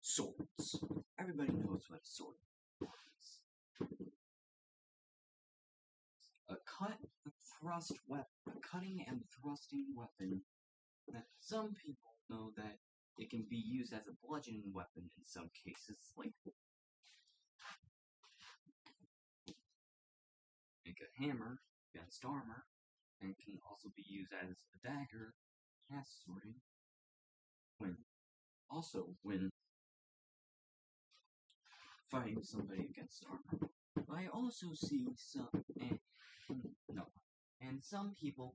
Swords. Everybody knows what a sword is. A cutting and thrusting weapon that some people know that it can be used as a bludgeoning weapon in some cases, like make a hammer against armor, and can also be used as a dagger, cast swording, when fighting somebody against armor. I also see some, some people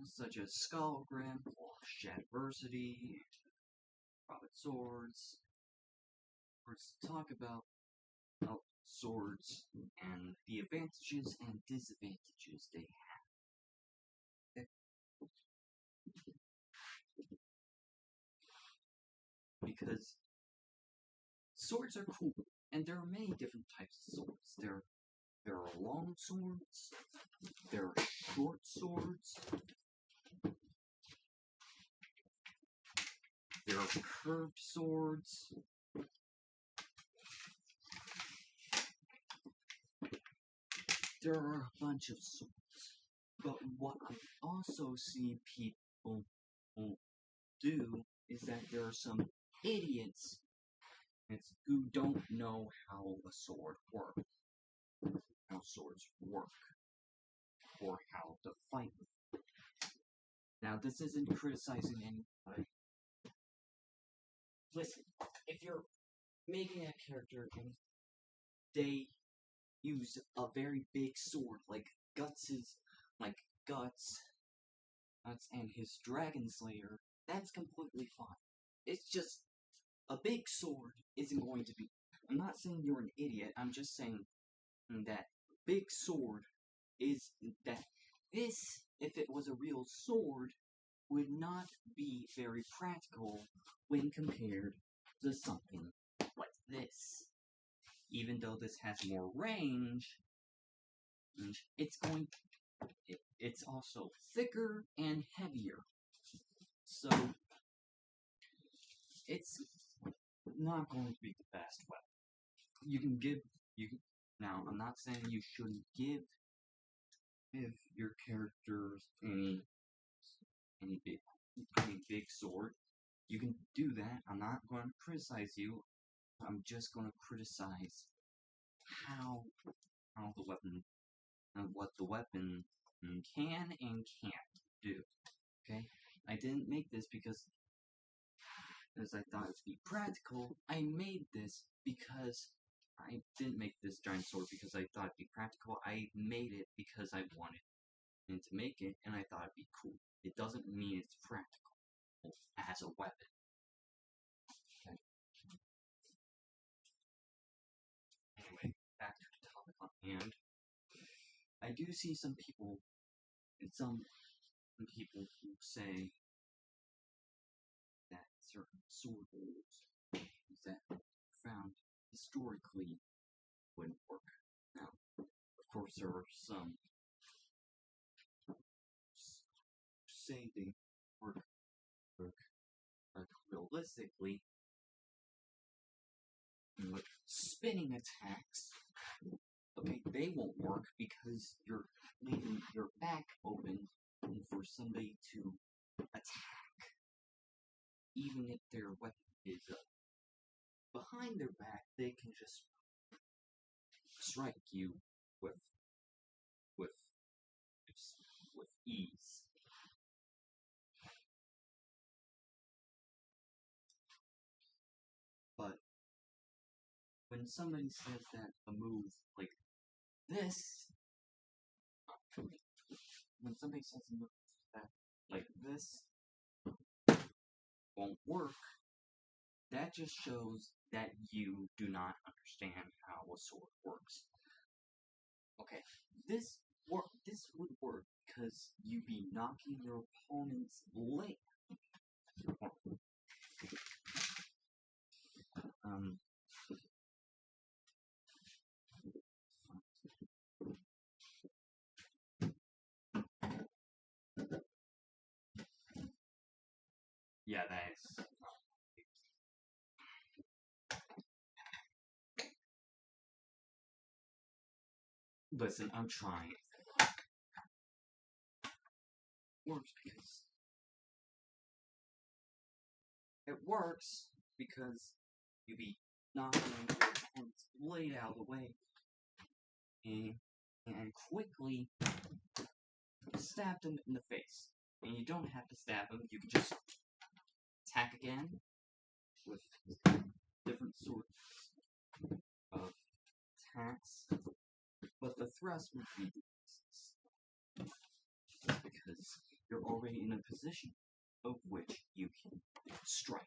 such as Skullgrim, Shadversity, Prophet Swords, talk about swords and the advantages and disadvantages they have. Because swords are cool, and there are many different types of swords. There are long swords, there are short swords, there are curved swords, there are a bunch of swords. But what I also see people do is that there are some idiots who don't know how a sword works, how swords work, or how to fight with them. Now, this isn't criticizing anybody. Listen, if you're making a character and they use a very big sword like Guts and his Dragon Slayer, that's completely fine. It's just a big sword isn't going to be. I'm not saying you're an idiot. I'm just saying that big sword is that this, if it was a real sword, would not be very practical when compared to something like this. Even though this has more range, it's also thicker and heavier. So it's not going to be the best weapon. Now, I'm not saying you shouldn't give your characters any big sword. You can do that. I'm not going to criticize you. I'm just going to criticize how the weapon and what the weapon can and can't do. Okay? I didn't make this because I thought it would be practical. I made this because I didn't make this giant sword because I thought it'd be practical. I made it because I wanted to make it, and I thought it'd be cool. It doesn't mean it's practical as a weapon. Okay. Anyway, back to the topic on hand. I do see some people who say that certain sword rules that found historically wouldn't work. Now, of course, there are some who say they work realistically, with spinning attacks. Okay, they won't work because you're leaving your back open for somebody to attack, even if their weapon is behind their back. They can just strike you with ease. But when somebody says that a move like this, when somebody says a move that like this won't work, that just shows that you do not understand how a sword works. Okay, this would work because you'd be knocking your opponent's leg. Yeah, that is Listen, I'm trying. It works because you be knocking your opponent's blade out of the way and quickly stab them in the face. And you don't have to stab them, you can just attack again with different sorts of attacks. But the thrust would be because you're already in a position of which you can strike.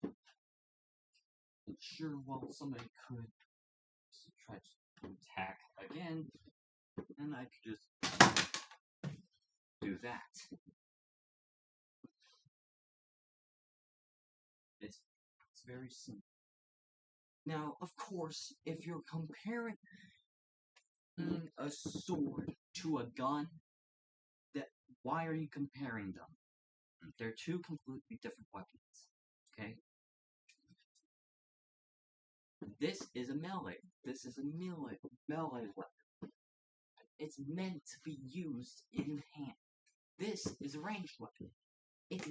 And sure, while somebody could try to attack again, and I could just do that. It's very simple. Now, of course, if you're comparing a sword to a gun, why are you comparing them? They're two completely different weapons, okay? This is a melee. This is a melee weapon. It's meant to be used in hand. This is a ranged weapon. It's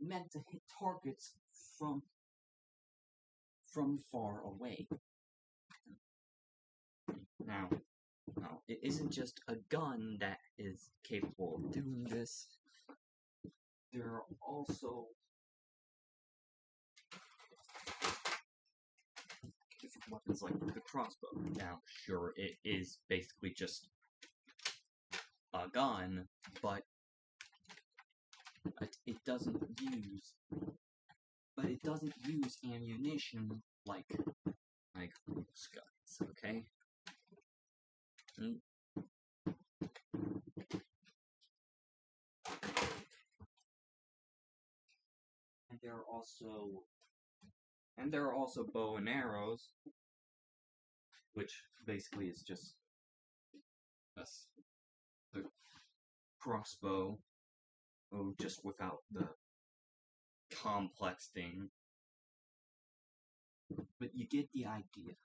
meant to hit targets from far away. Now, it isn't just a gun that is capable of doing this. There are also different weapons like the crossbow. Now, sure, it is basically just a gun, but it doesn't use ammunition like most guns, okay? And there are also bow and arrows, which basically is just the crossbow, just without the complex thing. But you get the idea.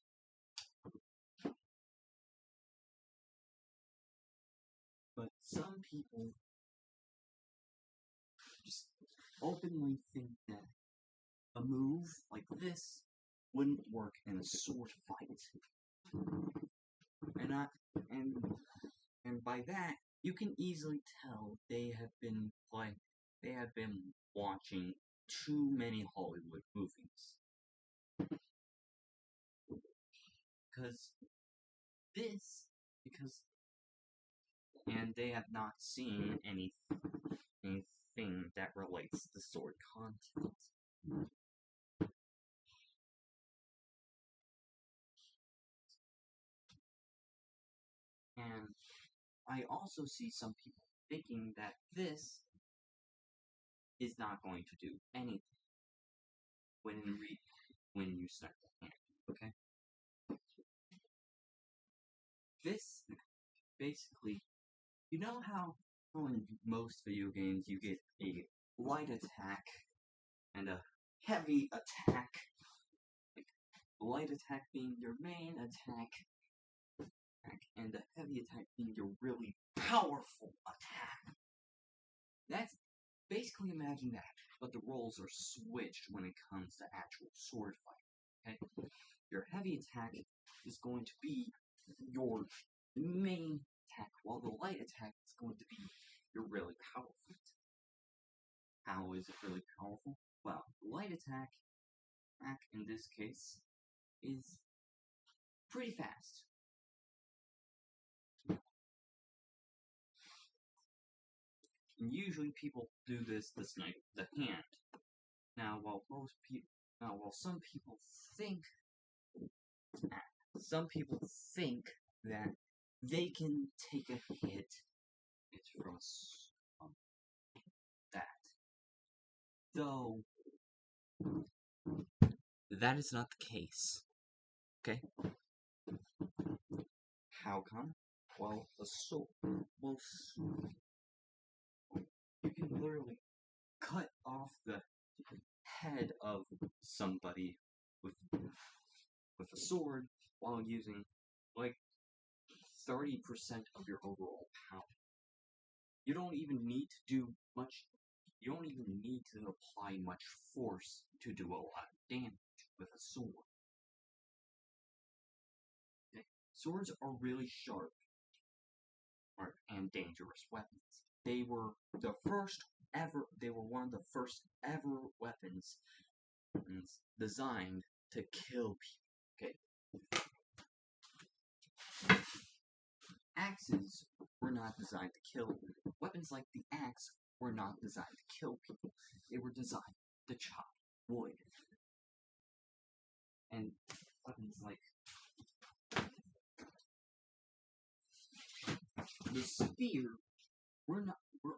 But some people just openly think that a move like this wouldn't work in a sword fight. And by that, you can easily tell they have been watching too many Hollywood movies. And they have not seen anything that relates to sword content. And I also see some people thinking that this is not going to do anything when you start the hand, okay? This, basically, you know how in most video games you get a light attack and a heavy attack, like light attack being your main attack, and the heavy attack being your really powerful attack. That's basically, imagine that, but the roles are switched when it comes to actual sword fight. Okay, your heavy attack is going to be your main attack, while the light attack is going to be your really powerful attack. How is it really powerful? Well, the light attack in this case is pretty fast. And usually people do this to snipe the hand. Now, while some people think that they can take a hit from that, though that is not the case. Okay? How come? Well, you can literally cut off the head of somebody with with a sword while using like 30% of your overall power. You don't even need to do much. You don't even need to apply much force to do a lot of damage with a sword. Okay? Swords are really sharp and dangerous weapons. They were the first ever. They were one of the first ever weapons designed to kill people. Okay. Axes were not designed to kill. Weapons like the axe were not designed to kill people. They were designed to chop wood. And weapons like the spear were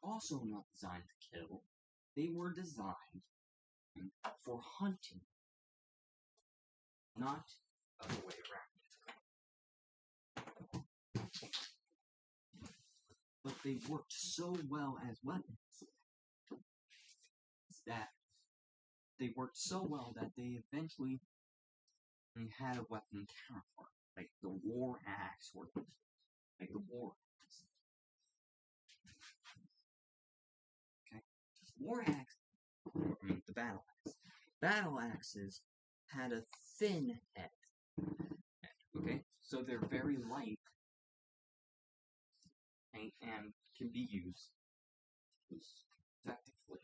also not designed to kill. They were designed for hunting, not the other way around. But they worked so well as weapons that they eventually had a weapon counterpart, like the war axe or like the war axe. Okay, war axe. The battle axe. Battle axes had a thin head. Okay, so they're very light and can be used effectively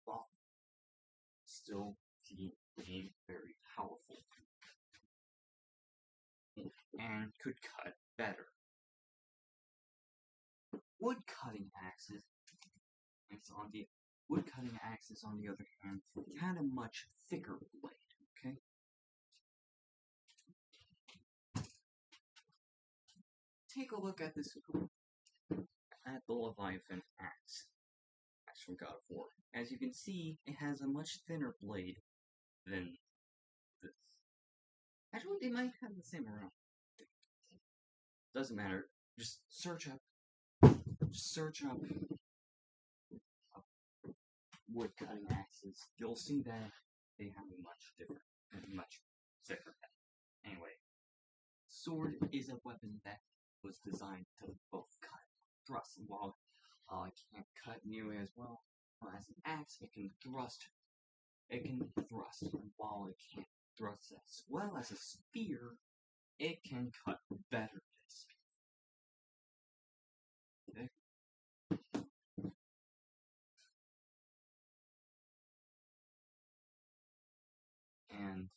while still being very powerful and could cut better. Wood cutting axes, on the other hand, had a much thicker blade. Okay. Take a look at the Leviathan axe from God of War. As you can see, it has a much thinner blade than this. Actually, they might have the same around. Doesn't matter. Just search up wood cutting axes. You'll see that they have a much different and much thicker head. Anyway, sword is a weapon that was designed to both cut and thrust. While it can't cut nearly as well as an axe, it can thrust. And while it can't thrust as well as a spear, it can cut better than a spear. Okay? And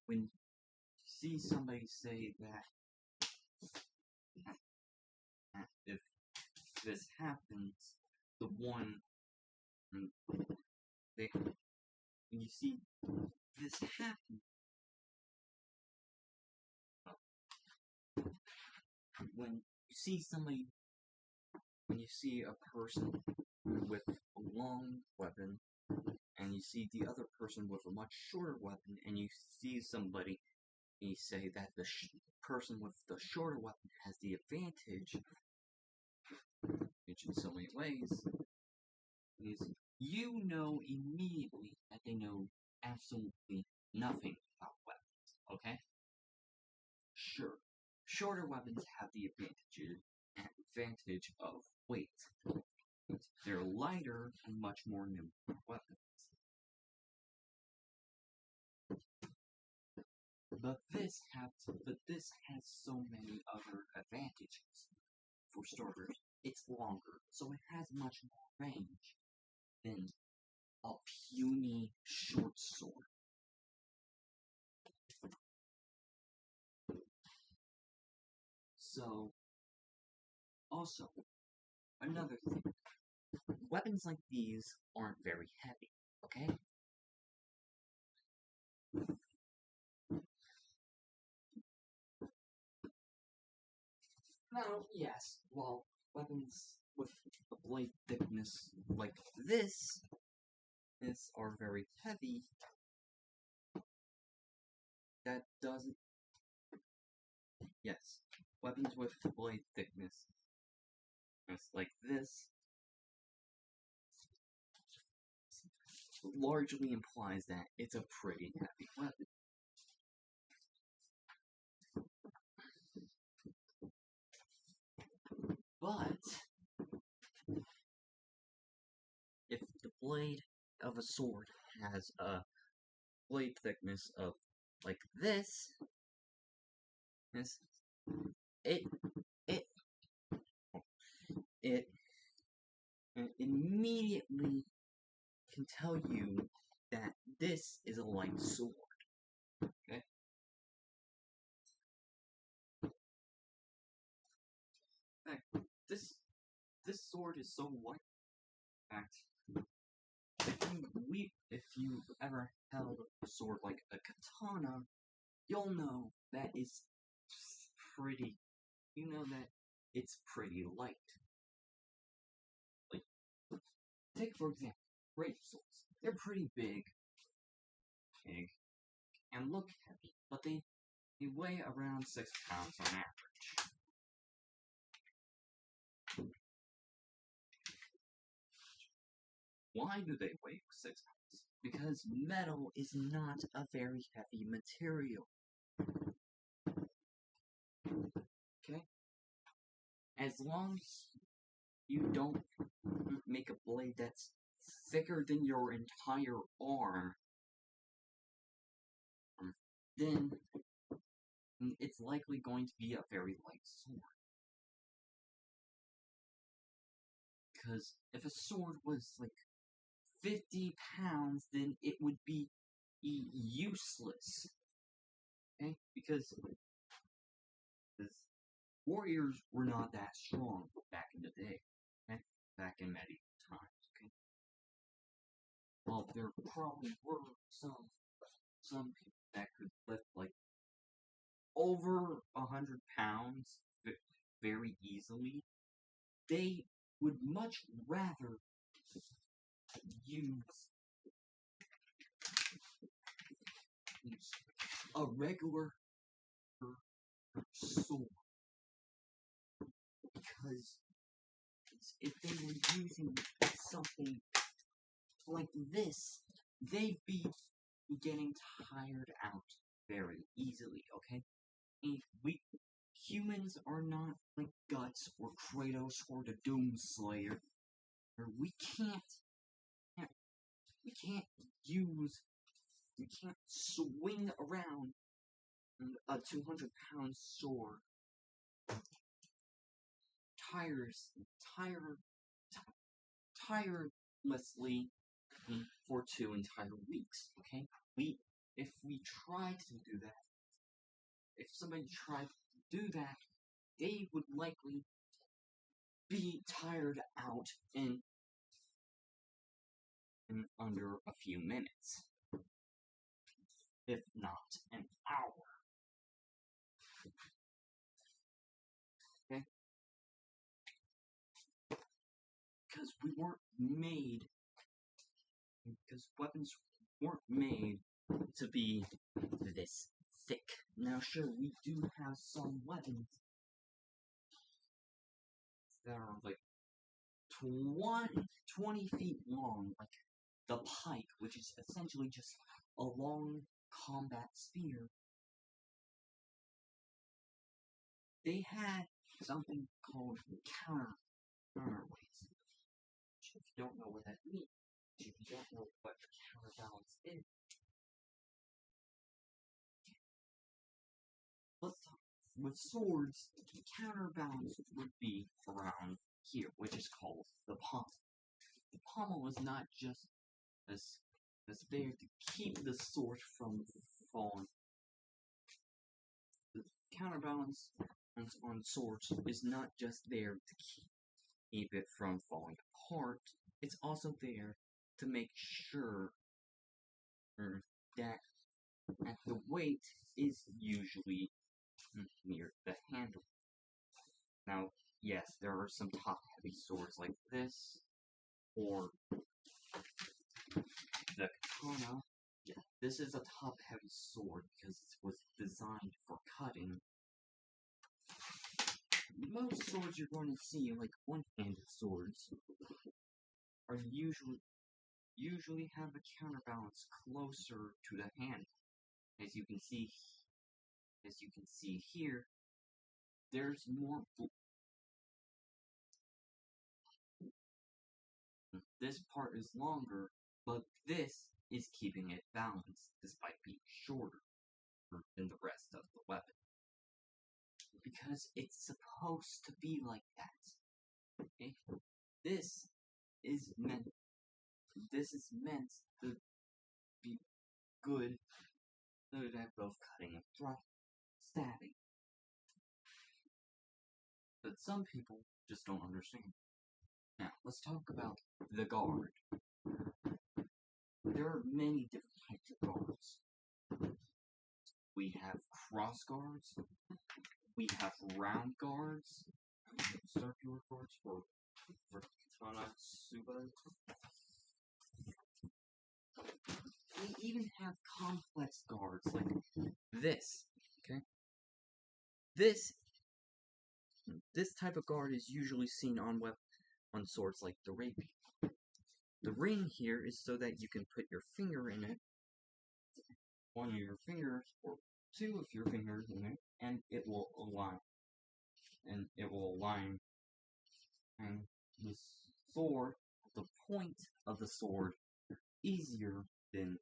when you see somebody say that if this happens, when you see this happen, when you see a person with a long weapon, and you see the other person with a much shorter weapon, and you see somebody, and you say that the person with the shorter weapon has the advantage, which in so many ways, is you know immediately that they know absolutely nothing about weapons, okay? Sure, shorter weapons have the advantage of weight. They're lighter and much more nimble weapons. But this has so many other advantages. For starters, it's longer, so it has much more range than a puny short sword. So, also, another thing, weapons like these aren't very heavy, okay? Now, yes, while weapons with a blade thickness like this are very heavy, that doesn't... Yes, weapons with blade thickness like this largely implies that it's a pretty heavy weapon. But if the blade of a sword has a blade thickness of like this, it immediately can tell you that this is a light sword. Okay? In fact, this sword is so light. In fact, if you ever held a sword like a katana, you'll know that it's pretty. You know that it's pretty light. Like, take for example, great swords. They're pretty big, and look heavy, but they weigh around 6 pounds on average. Why do they weigh 6 pounds? Because metal is not a very heavy material. Okay? As long as you don't make a blade that's thicker than your entire arm, then it's likely going to be a very light sword. Because if a sword was like 50 pounds, then it would be useless. Okay? Because warriors were not that strong back in the day. Okay? Back in medieval times. Okay? Well, there probably were some people that could lift like over 100 pounds very easily. They would much rather use a regular sword, because if they were using something like this, they'd be getting tired out very easily, okay? And humans are not like Guts or Kratos or the Doomslayer. We can't swing around a 200-pound sword tirelessly for 2 entire weeks, okay? If we tried to do that, if somebody tried to do that, they would likely be tired out in under a few minutes, if not an hour. Okay? Because weapons weren't made to be this thick. Now, sure, we do have some weapons that are like 20 feet long, like the pike, which is essentially just a long combat spear. They had something called counterweights. If you don't know what that means, if you don't know what counterbalance is, with swords, counterbalance would be around here, which is called the pommel. The pommel is not just as there to keep the sword from falling. The counterbalance on swords is not just there to keep it from falling apart. It's also there to make sure that the weight is usually near the handle. Now, yes, there are some top-heavy swords like this, or the katana. This is a top-heavy sword because it was designed for cutting. Most swords you're going to see, like one-handed swords, are usually usually have a counterbalance closer to the hand. As you can see, here, there's more. This part is longer, but this is keeping it balanced despite being shorter than the rest of the weapon. Because it's supposed to be like that. Okay? This is meant to be good at both cutting and stabbing. But some people just don't understand. Now, let's talk about the guard. There are many different types of guards. We have cross guards, we have round guards, circular guards for katana subas. We even have complex guards like this. Okay, this type of guard is usually seen on swords like the rapier. The ring here is so that you can put your finger in it, one of your fingers or two of your fingers in it, and it will align. And the sword, the point of the sword, easier than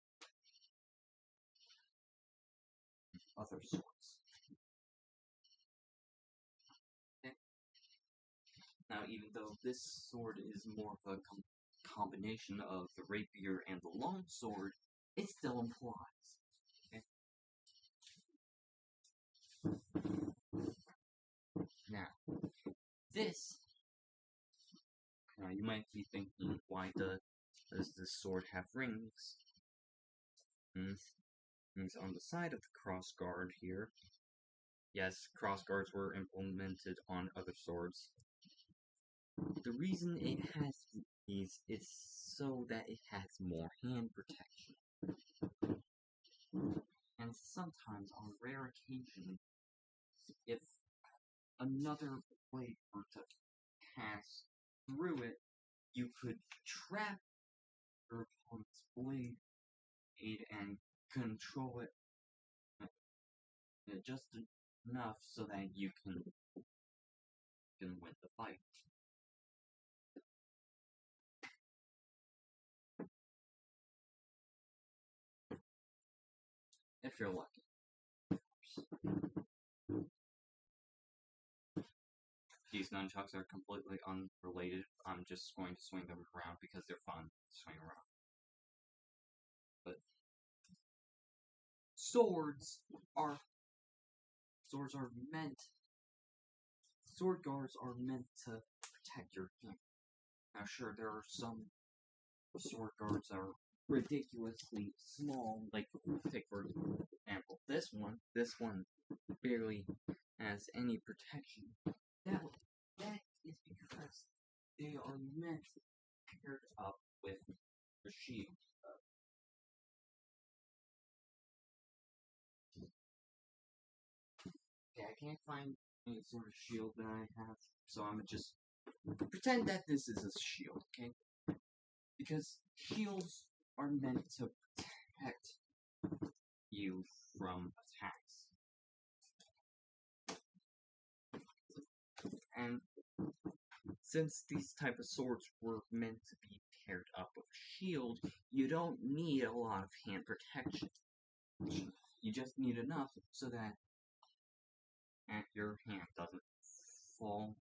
other swords. Okay. Now, even though this sword is more of a combination of the rapier and the long sword, it still implies. Okay. Now, now you might be thinking, why does this sword have rings? Rings on the side of the cross guard here. Yes, cross guards were implemented on other swords. The reason it has these is so that it has more hand protection. And sometimes, on rare occasions, if another blade were to pass through it, you could trap your opponent's blade and control it just enough so that you can win the fight. If you're lucky. These nunchucks are completely unrelated. I'm just going to swing them around because they're fun to swing around. But sword guards are meant to protect your hand. Now sure, there are some sword guards that are ridiculously small, like take for example this one barely has any protection. That is because they are meant to be paired up with the shield. Okay, I can't find any sort of shield that I have, so I'm gonna just pretend that this is a shield, okay? Because shields are meant to protect you from attacks. And since these type of swords were meant to be paired up with a shield, you don't need a lot of hand protection. You just need enough so that your hand doesn't fall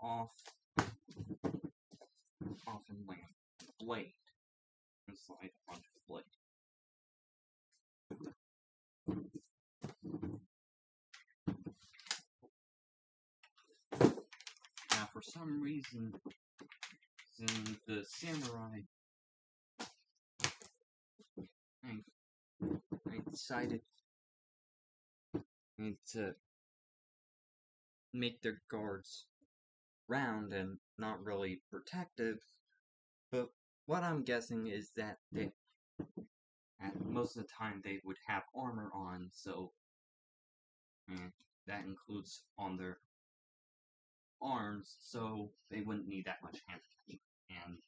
off and land the blade and slide onto the blade. Now, for some reason, the samurai I decided to make their guards round and not really protective, but what I'm guessing is that most of the time they would have armor on, so that includes on their arms, so they wouldn't need that much hand protection. And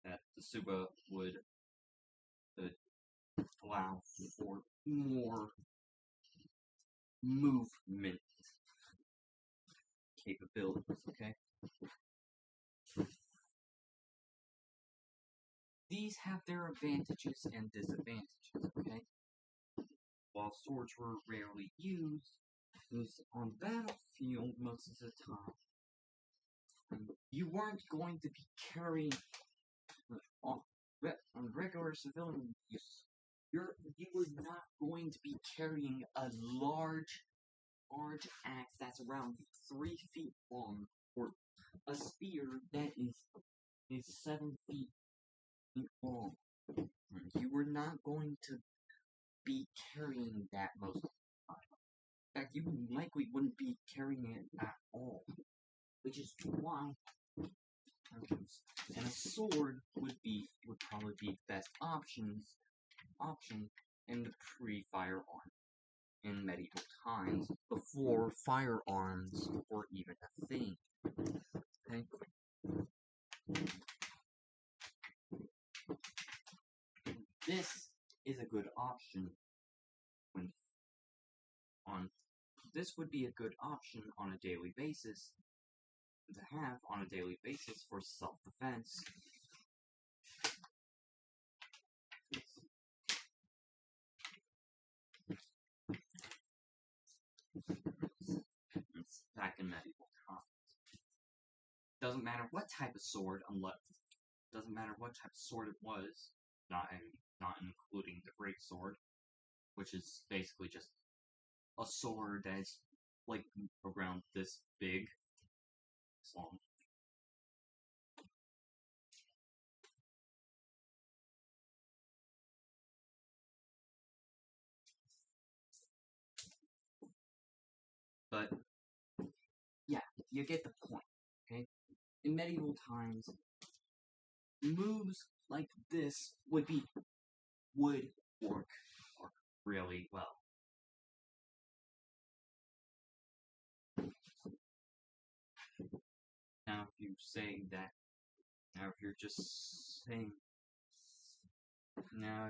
that the Suba would allow for more movement capabilities, okay? These have their advantages and disadvantages, okay? While swords were rarely used on the battlefield most of the time, you weren't going to be carrying on regular civilian use. You were not going to be carrying a large axe that's around 3 feet long, or a spear that is 7 feet long. You were not going to be carrying that most of the time. In fact, you likely wouldn't be carrying it at all. Which is why, and a sword would probably be the best option in the pre-firearm in medieval times, before firearms were even a thing. Okay? This is a good option this would be a good option on a daily basis to have on a daily basis for self-defense. Back in medieval times. Doesn't matter what type of sword, doesn't matter what type of sword it was, not including the great sword, which is basically just a sword that's like around this big, long. But yeah, you get the point, okay? In medieval times, moves like this would work really well. Now,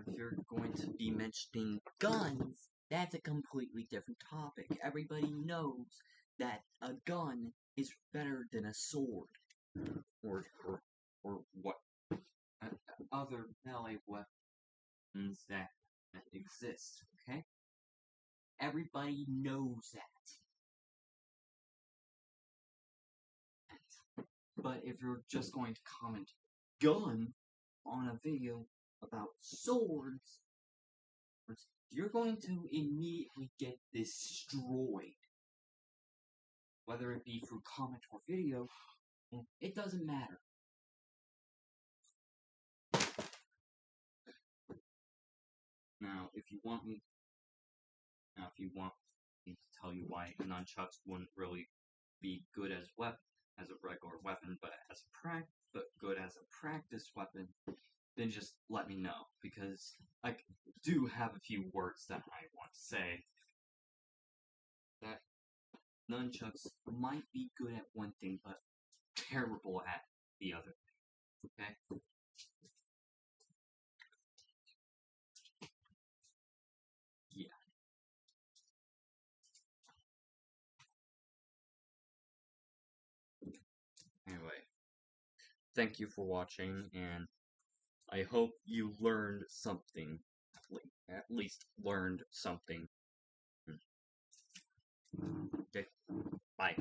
if you're going to be mentioning guns, that's a completely different topic. Everybody knows that a gun is better than a sword, or what other melee weapons that exist. Okay, everybody knows that. But if you're just going to comment gun on a video about swords, you're going to immediately get destroyed. Whether it be through comment or video, it doesn't matter. Now, if you want me to tell you why nunchucks wouldn't really be good as a regular weapon, but good as a practice weapon, then just let me know, because I do have a few words that I want to say. That nunchucks might be good at one thing, but terrible at the other thing. Okay? Yeah. Anyway, thank you for watching, and I hope you learned something. At least learned something. Okay, bye.